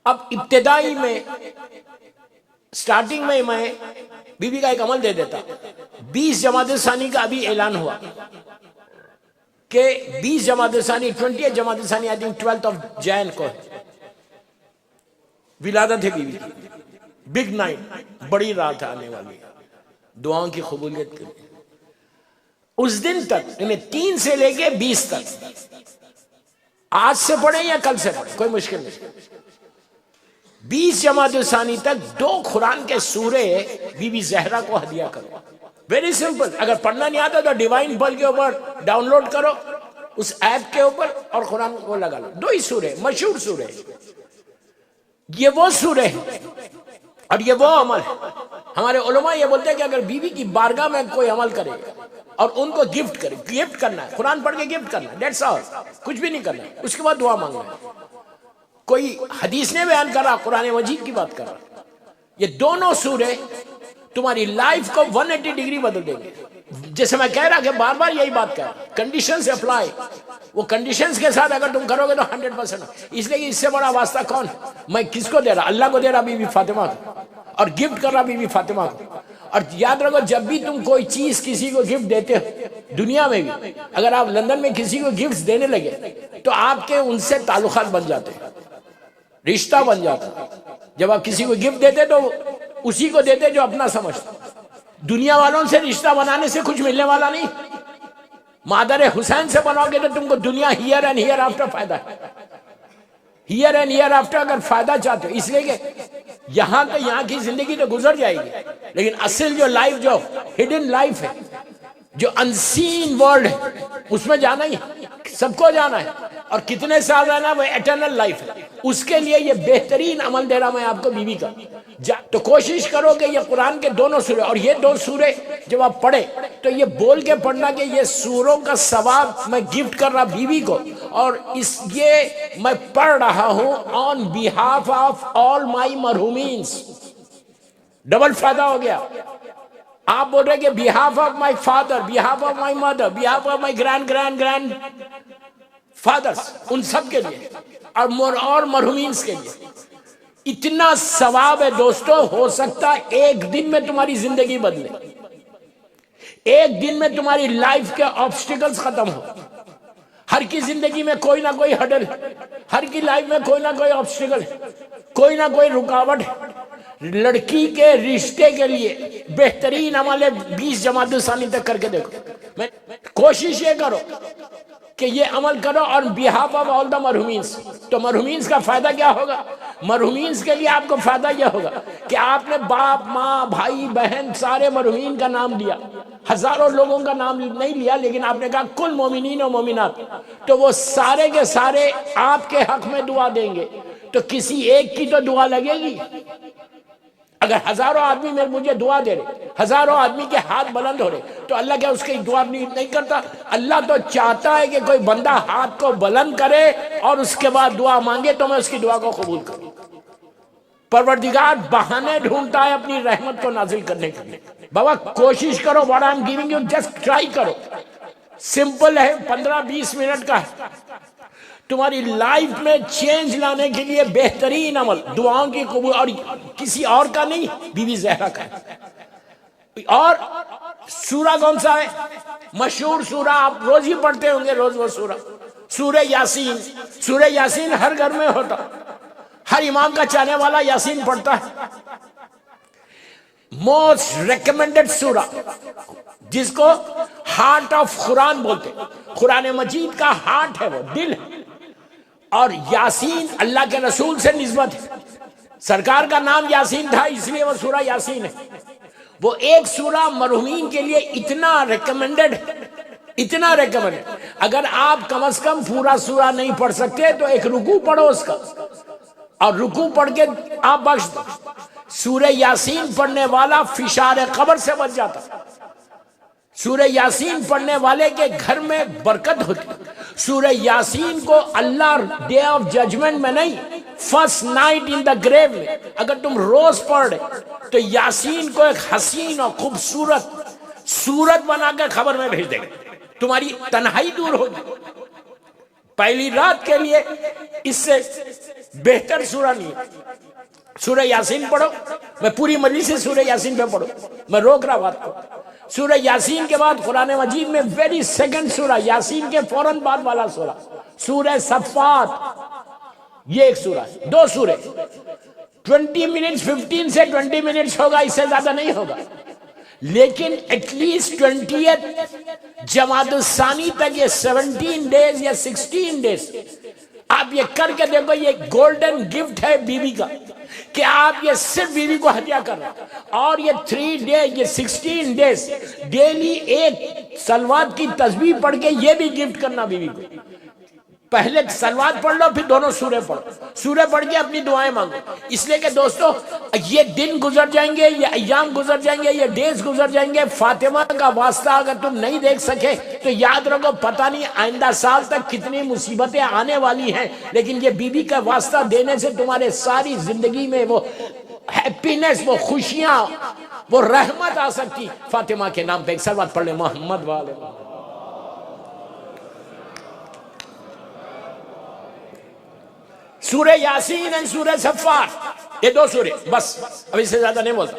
اب ابتدائی میں سٹارٹنگ میں میں بی بی کا ایک عمل دے دیتا. 20 جمادی ثانی کا ابھی اعلان ہوا کہ 20 جمادی ثانی 20 جمادی ثانی آئی تھنک 12 جین کو ولادت ہے بیوی کی. بگ نائٹ، بڑی رات آنے والی، دعاؤں کی قبولیت کے لیے. اس دن تک انہیں 3 سے لے کے 20 تک، آج سے پڑھیں یا کل سے پڑھیں کوئی مشکل نہیں، 20 جمادی ثانی تک 2 قرآن کے سورے بی بی زہرا کو ہدیہ کرو. Very simple. اگر پڑھنا نہیں آتا تو ڈیوائن پل کے اوپر ڈاؤن لوڈ کرو اس ایپ کے اوپر اور قرآن کو لگا لو. 2 ہی سورے، مشہور سورے. یہ وہ سورے ہیں اور یہ وہ عمل ہے. ہمارے علماء یہ بولتے ہیں کہ اگر بیوی کی بارگاہ میں کوئی عمل کرے اور ان کو گفٹ کرے، گفٹ کرنا ہے، قرآن پڑھ کے گفٹ کرنا ہے، دیٹس آل، کچھ بھی نہیں کرنا ہے. اس کے بعد دعا مانگنا ہے. کوئی حدیث نے بیان کرا، قرآن مجید کی بات کر رہا. یہ دونوں سورے تمہاری لائف کو 180 ڈگری بدل دیں گے. جیسے میں کہہ رہا کہ بار بار یہی بات کہہ رہا، کنڈیشنز اپلائی. وہ کنڈیشنز کے ساتھ اگر تم کرو گے تو 100%. اس لیے کہ اس سے بڑا واسطہ کون؟ میں کس کو دے رہا؟ اللہ کو دے رہا، بی بی فاطمہ کو، اور گفٹ کر رہا بی بی فاطمہ کو. اور یاد رکھو جب بھی تم کوئی چیز کسی کو گفٹ دیتے ہو دنیا میں بھی، اگر آپ لندن میں کسی کو گفٹ دینے لگے تو آپ کے ان سے تعلقات بن جاتے ہیں، رشتہ بن جاتا. جب آپ کسی کو گفٹ دیتے تو اسی کو دیتے جو اپنا سمجھتا. دنیا والوں سے رشتہ بنانے سے کچھ ملنے والا نہیں. مادر حسین سے بناؤ گے تو تم کو دنیا ہیئر اینڈ ہیئر آفٹر فائدہ ہے. ہیئر اینڈ ہیئر آفٹر اگر فائدہ چاہتے ہو، اس لیے کہ یہاں تو یہاں کی زندگی تو گزر جائے گی، لیکن اصل جو لائف، جو ہڈن لائف ہے، جو انسین ورلڈ ہے، اس میں جانا ہی سب کو جانا ہے. اور کتنے سال رہنا، وہ ایٹرنل لائف ہے. اس کے لیے یہ بہترین عمل دے رہا میں آپ کو بیوی کا. تو کوشش کرو کہ یہ قرآن کے دونوں سورے، اور یہ 2 سورے جب آپ پڑھیں تو یہ بول کے پڑھنا کہ یہ سوروں کا ثواب میں گفٹ کر رہا بیوی کو، اور یہ میں پڑھ رہا ہوں on behalf of all my مرحومینز. ڈبل فائدہ ہو گیا. آپ بول رہے کہ behalf of my father, behalf of my mother, behalf of my grandfathers, ان سب کے لیے اور مرحومینز کے لیے. اتنا ثواب ہے دوستو. ہو سکتا ایک دن میں تمہاری زندگی بدلے، ایک دن میں تمہاری لائف کے آبسٹیکلز ختم ہو. ہر کی زندگی میں کوئی نہ کوئی ہڈل، ہر کی لائف میں کوئی نہ کوئی آبسٹیکل، کوئی نہ کوئی رکاوٹ ہے. لڑکی کے رشتے کے لیے بہترین عمل ہے 20 جمادی ثانی تک کر کے دیکھو. میں کوشش یہ کرو کہ یہ عمل کرو اور بیہاف آف آل دا مرحومینز. تو مرحومینز کا فائدہ کیا ہوگا؟ مرحومینز کے لیے آپ کو فائدہ یہ ہوگا کہ آپ نے باپ، ماں، بھائی، بہن، سارے مرحومین کا نام لیا. ہزاروں لوگوں کا نام نہیں لیا، لیکن آپ نے کہا کل مومنین و مومنات، تو وہ سارے کے سارے آپ کے حق میں دعا دیں گے. تو کسی ایک کی تو دعا لگے گی. اگر ہزاروں آدمی مجھے دعا دے رہے، ہزاروں آدمی کے ہاتھ بلند ہو رہے، تو اللہ کیا اس کی دعا نہیں کرتا؟ اللہ تو چاہتا ہے کہ کوئی بندہ ہاتھ کو بلند کرے اور اس کے بعد دعا مانگے تو میں اس کی دعا کو قبول کروں. پروردگار بہانے ڈھونڈتا ہے اپنی رحمت کو نازل کرنے کے لیے. بابا کوشش کرو، what I'm giving you just try کرو. سمپل ہے، 15-20 منٹ کا ہے. تمہاری لائف میں چینج لانے کے لیے بہترین عمل، دعاؤں کی قبول، اور کسی اور کا نہیں، بی بی زہرا کا ہے. اور سورہ کون سا ہے؟ مشہور سورہ، آپ روز ہی پڑھتے ہوں گے، روز وہ سورہ یاسین. سورہ یاسین ہر گھر میں ہوتا، ہر امام کا چاہنے والا یاسین پڑھتا ہے. موسٹ ریکمینڈڈ سورہ، جس کو ہارٹ آف قرآن بولتے. قرآن مجید کا ہارٹ ہے، وہ دل ہے. اور یاسین اللہ کے رسول سے نسبت ہے. سرکار کا نام یاسین تھا، اس لیے وہ سورہ یاسین ہے. وہ ایک سورہ مرحومین کے لیے اتنا ریکمینڈڈ، اتنا ریکمینڈڈ. اگر آپ کم از کم پورا سورہ نہیں پڑھ سکتے تو ایک رکوع پڑھو اس کا، اور رکوع پڑھ کے آپ بخش دو. سورہ یاسین پڑھنے والا فشار قبر سے بچ جاتا. سورہ یاسین پڑھنے والے کے گھر میں برکت ہوتی. سورہ یاسین کو اللہ ڈے آف ججمنٹ میں نہیں، فرسٹ نائٹ ان دا گریو میں اگر تم روز پڑھ رہے تو یاسین کو ایک حسین اور خوبصورت صورت بنا کر خبر میں بھیج دے گا. تمہاری تنہائی دور ہوگی. پہلی رات کے لیے اس سے بہتر سورہ نہیں ہے. سورہ یاسین پڑھو. میں پوری مجلس سے سورہ یاسین پہ پڑھو, میں روک رہا بات کو. سورہ یاسین کے بعد قرآن مجید میں ویری سیکنڈ سورہ, یاسین کے فوراً بعد والا سورہ سورہ صفات. یہ ایک سورہ ہے, دو سورے, 20 منٹس, 15 سے 20 منٹس ہوگا, اس سے زیادہ نہیں ہوگا. لیکن ایٹ لیسٹ 20 جمادی الثانی تک یہ 17 ڈیز یا 16 ڈیز آپ یہ کر کے دیکھو. یہ گولڈن گفٹ ہے بیوی کا کہ آپ یہ صرف بیوی کو ہدیہ کر رہے ہیں. اور یہ 3 ڈیز, یہ 16 ڈیز ڈیلی ایک صلوات کی تسبیح پڑھ کے یہ بھی گفٹ کرنا بیوی کو. پہلے صلوات پڑھ لو, پھر دونوں سورے پڑھو, سورے پڑھ کے اپنی دعائیں مانگو. اس لیے کہ دوستو یہ دن گزر جائیں گے, یہ ایام گزر جائیں گے, یہ ڈیز گزر جائیں گے. فاطمہ کا واسطہ اگر تم نہیں دیکھ سکے تو یاد رکھو پتہ نہیں آئندہ سال تک کتنی مصیبتیں آنے والی ہیں, لیکن یہ بی بی کا واسطہ دینے سے تمہارے ساری زندگی میں وہ ہیپینس, وہ خوشیاں, وہ رحمت آ سکتی. فاطمہ کے نام پہ ایک صلوات پڑھ لیں, محمد والے. سورہ یاسین اور سورہ صفات, یہ دو سورے بس, اب اس سے زیادہ نہیں بولتا.